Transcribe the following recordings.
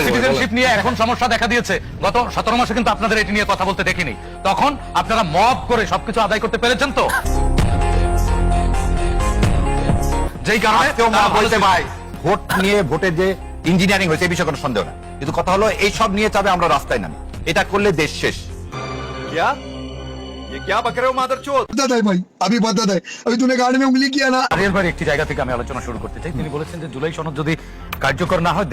Citizenship নিয়ে এখন সমস্যা দেখা দিয়েছে। গত 17 মাসে কিন্তু আপনাদের এটি নিয়ে কথা বলতে দেখিনি। তখন আপনারা মব করে সবকিছু আদায় করতে পেরেছেন তো, যেই কারণে বলতে ভাই ভোট নিয়ে ভোটের যে ইঞ্জিনিয়ারিং হয়েছে এই বিষয়ে কোনো সন্দেহ না, কিন্তু কথা হলো এই সব নিয়ে চাবে আমরা রাস্তায় নামি, এটা করলে দেশ শেষ। है भाई अभी बता है अभी तूने गाड़ी में उंगली किया ना। আরিয়াল ভাইয়ের একটি জায়গা থেকে আমি আলোচনা শুরু করতে চাই। তিনি বলেছেন যে জুলাই সনদ যদি কার্যকর না হয়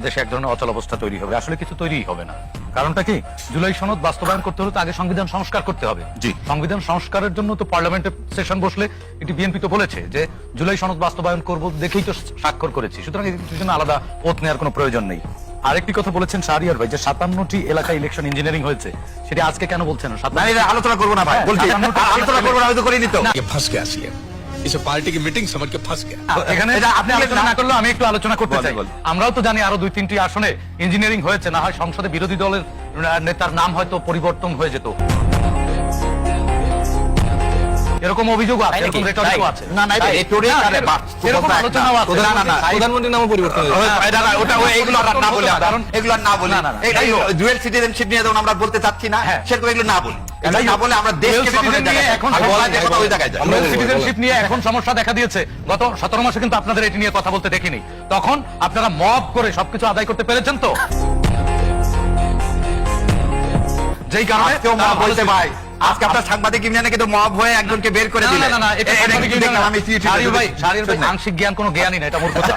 দেশে এক ধরনের অচল অবস্থা তৈরি হবে। আসলে কিছু তৈরি হবে না। কারণটা কি? জুলাই সনদ বাস্তবায়ন করতে হলে তো আগে সংবিধান সংস্কার করতে হবে। জি, সংবিধান সংস্কারের জন্য তো পার্লামেন্টে সেশন বসলে এটি বিএনপি তো বলেছে যে জুলাই সনদ বাস্তবায়ন করব, দেখেই তো স্বাক্ষর করেছি। সুতরাং এর জন্য আলাদা ওত নেওয়ার কোনো প্রয়োজন নেই। আরেকটি কথা বলেছেন শাহরিয়ার ভাই যে 57টি এলাকায় ইলেকশন ইঞ্জিনিয়ারিং হয়েছে, সেটা আজকে কেন বলছেন? আলোচনা করবো না ভাই, বলছি আলোচনা করবো না, আমি তো করিনি তো। फंस गया सीएम, इसे पार्टी की मीटिंग समझ के फंस गया। এখানে আপনি আলোচনা না করলেও আমি একটু আলোচনা করতে চাই। আমরাও তো জানি আরো 2-3টি আসনে ইঞ্জিনিয়ারিং হয়েছে, না হয় সংসদে বিরোধী দলের নেতার নাম হয়তো পরিবর্তন হয়ে যেত। এরকম অভিযোগ আছে, এরকম রেকর্ডিং আছে। না না এরকম আলোচনাও আছে। প্রধানমন্ত্রীর নামও পরিবর্তন এগুলো আর না বলি, এগুলো আর না বলি। ডুয়াল সিটিজেনশিপ নিয়ে যখন আমরা বলতে চাচ্ছি না, সেরকম এগুলো না বলি, না বলে আমরা দেশকে সিটিজেনশিপ নিয়ে এখন সমস্যা দেখা দিয়েছে। গত 17 মাসে কিন্তু আপনাদের এটি নিয়ে কথা বলতে দেখিনি। তখন আপনারা মব করে সবকিছু আদায় করতে পেরেছেন তো, যেই কারণে বলতে ভাই আজকে আপনার সাংবাদিক ইউনিয়নে কিন্তু মব হয়ে একজনকে বের করে দিলেন। না না, এটা আমি শাহরিয়ার ভাই আংশিক জ্ঞান কোনো জ্ঞানই না, এটা মোর কথা।